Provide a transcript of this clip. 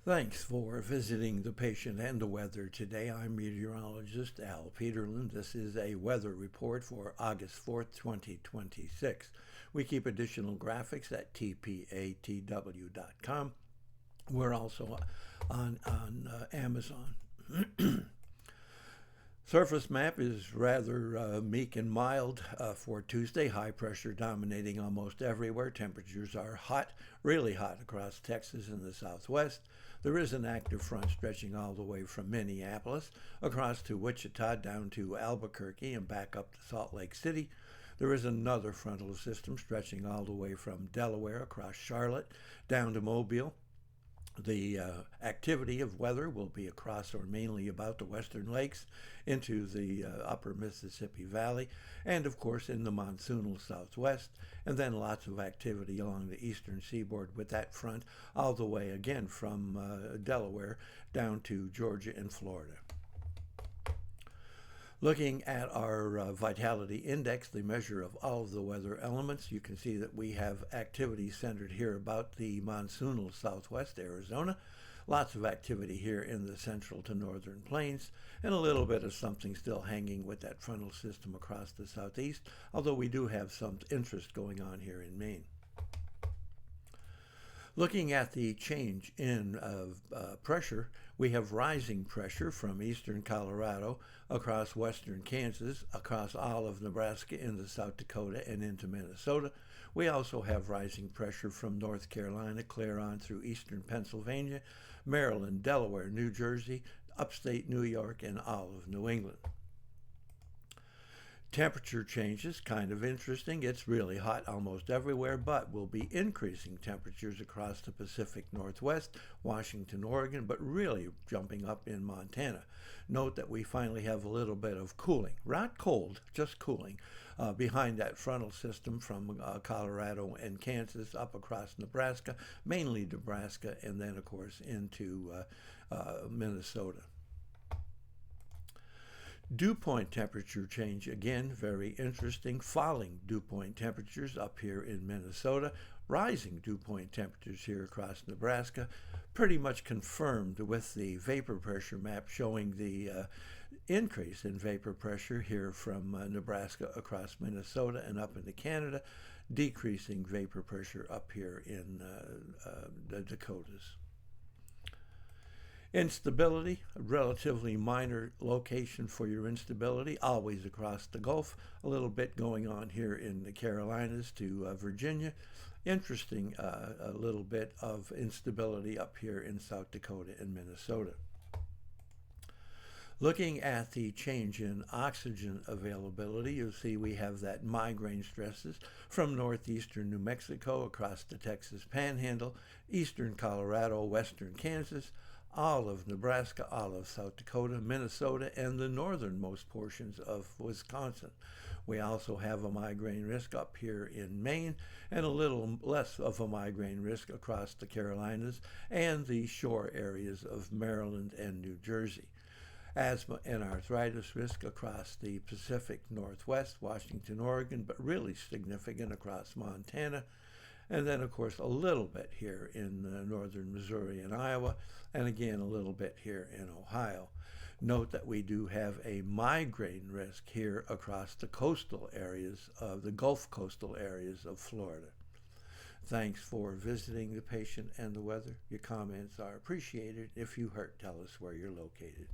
Thanks for visiting the patient and the weather today. I'm meteorologist Al Peterlin. This is a weather report for August 4th, 2026. We keep additional graphics at tpatw.com. We're also on Amazon. Surface map is rather meek and mild for Tuesday. High pressure dominating almost everywhere. Temperatures are hot, really hot across Texas and the southwest. There is an active front stretching all the way from Minneapolis across to Wichita down to Albuquerque and back up to Salt Lake City. There is another frontal system stretching all the way from Delaware across Charlotte down to Mobile. The activity of weather will be across or mainly about the western lakes into the upper Mississippi Valley and, of course, in the monsoonal southwest, and then lots of activity along the eastern seaboard with that front all the way again from Delaware down to Georgia and Florida. Looking at our vitality index, the measure of all of the weather elements, you can see that we have activity centered here about the monsoonal southwest Arizona. Lots of activity here in the central to northern plains, and a little bit of something still hanging with that frontal system across the southeast, although we do have some interest going on here in Maine. Looking at the change in pressure, we have rising pressure from eastern Colorado across western Kansas, across all of Nebraska into South Dakota and into Minnesota. We also have rising pressure from North Carolina clear on through eastern Pennsylvania, Maryland, Delaware, New Jersey, upstate New York, and all of New England. Temperature changes, kind of interesting. It's really hot almost everywhere, but we'll be increasing temperatures across the Pacific Northwest, Washington, Oregon, but really jumping up in Montana. Note that we finally have a little bit of cooling, not cold, just cooling, behind that frontal system from Colorado and Kansas up across Nebraska, mainly Nebraska, and then, of course, into Minnesota. Dew point temperature change, again, very interesting. Falling dew point temperatures up here in Minnesota, rising dew point temperatures here across Nebraska, pretty much confirmed with the vapor pressure map showing the increase in vapor pressure here from Nebraska across Minnesota and up into Canada, decreasing vapor pressure up here in the Dakotas. Instability, a relatively minor location for your instability, always across the Gulf. A little bit going on here in the Carolinas to Virginia. Interesting, a little bit of instability up here in South Dakota and Minnesota. Looking at the change in oxygen availability, you'll see we have that migraine stresses from northeastern New Mexico across the Texas Panhandle, eastern Colorado, western Kansas, all of Nebraska, all of South Dakota, Minnesota, and the northernmost portions of Wisconsin. We also have a migraine risk up here in Maine and a little less of a migraine risk across the Carolinas and the shore areas of Maryland and New Jersey. Asthma and arthritis risk across the Pacific Northwest, Washington, Oregon, but really significant across Montana. And then, of course, a little bit here in northern Missouri and Iowa, and again, a little bit here in Ohio. Note that we do have a migraine risk here across the coastal areas of the Gulf coastal areas of Florida. Thanks for visiting the patient and the weather. Your comments are appreciated. If you hurt, tell us where you're located.